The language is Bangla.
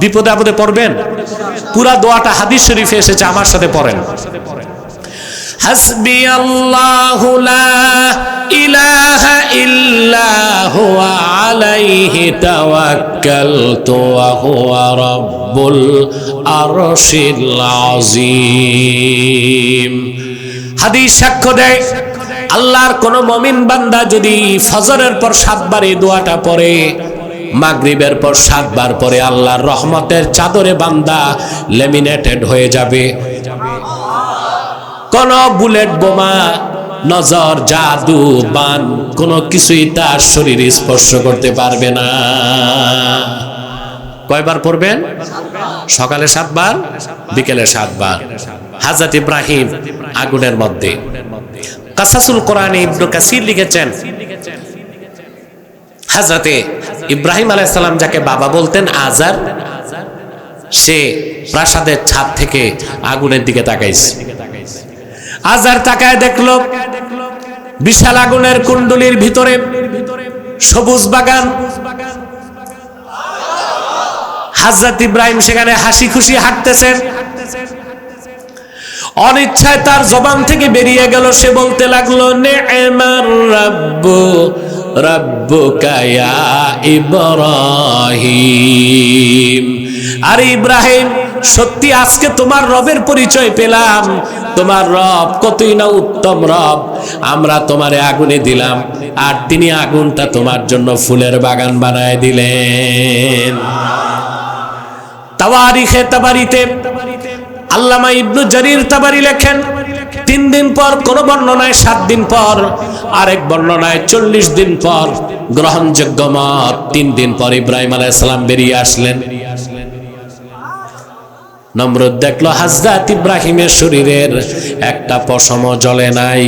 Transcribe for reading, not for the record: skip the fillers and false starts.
বিপদে আপদে পড়বেন? পুরা দোয়াটা হাদিস শরীফে এসেছে, আমার সাথে পড়েন। হাসবি আল্লাহু লা ইলাহা ইল্লা হুয়া আলাইহি তাওয়াক্কালতু ওয়া হুয়া রাব্বুল আরশিল আযীম। হাদিস সাক্ষ্য দেয়, আল্লাহর কোন মুমিন বান্দা যদি ফজরের পর 7 বার এই দোয়াটা পড়ে, মাগরিবের পর 7 বার পরে, আল্লাহর রহমতের চাদরে বান্দা লেমিনেটেড হয়ে যাবে। কোন বুলেট বোমা, নজর, জাদু, বান কোন কিছুই তার শরীর স্পর্শ করতে পারবে না। কয়বার পড়বেন? সকালে 7 বার, বিকেলে 7 বার। হযরত ইব্রাহিম আগুনের মধ্যে। কাসাসুল কোরআনে ইবনে কাসির লিখেছেন, হযরতে ইব্রাহিম আলাইহিস সালাম যাকে বাবা বলতেন, আজার, সে প্রাসাদের ছাদ থেকে আগুনের দিকে তাকাইছে। আজার তাকায় দেখলো বিশাল আগুনের কুণ্ডলীর ভিতরে সবুজ বাগান। হযরত ইব্রাহিম সেখানে হাসি খুশি হাঁটতেছেন। অনিচ্ছায় তার জবান থেকে বেরিয়ে গেল, সে বলতে লাগলো, নি'মার রাব্বু রাব্বুকা ইয়া ইব্রাহিম। আরে ইব্রাহিম, সত্যি আজকে তোমার রবের পরিচয় পেলাম। তোমার রব কতই না উত্তম রব। আমরা তোমারে আগুনে দিলাম, আর তিনি আগুনটা তোমার জন্য ফুলের বাগান বানায় দিলেন। তাওয়ারিখে তাবারিতে আল্লামা ইবনু জারির তাবারি লেখেন, 3 দিন পর, কোন বর্ণনায় 7 দিন পর, আরেক বর্ণনায় 40 দিন পর, গ্রহণযোগ্য মত 3 দিন পর ইব্রাহিম আলাইহিস সালাম বেরিয়ে আসলেন। নমরুদ দেখলো হযরত ইব্রাহিমের শরীরের একটা পশমও জ্বলে নাই।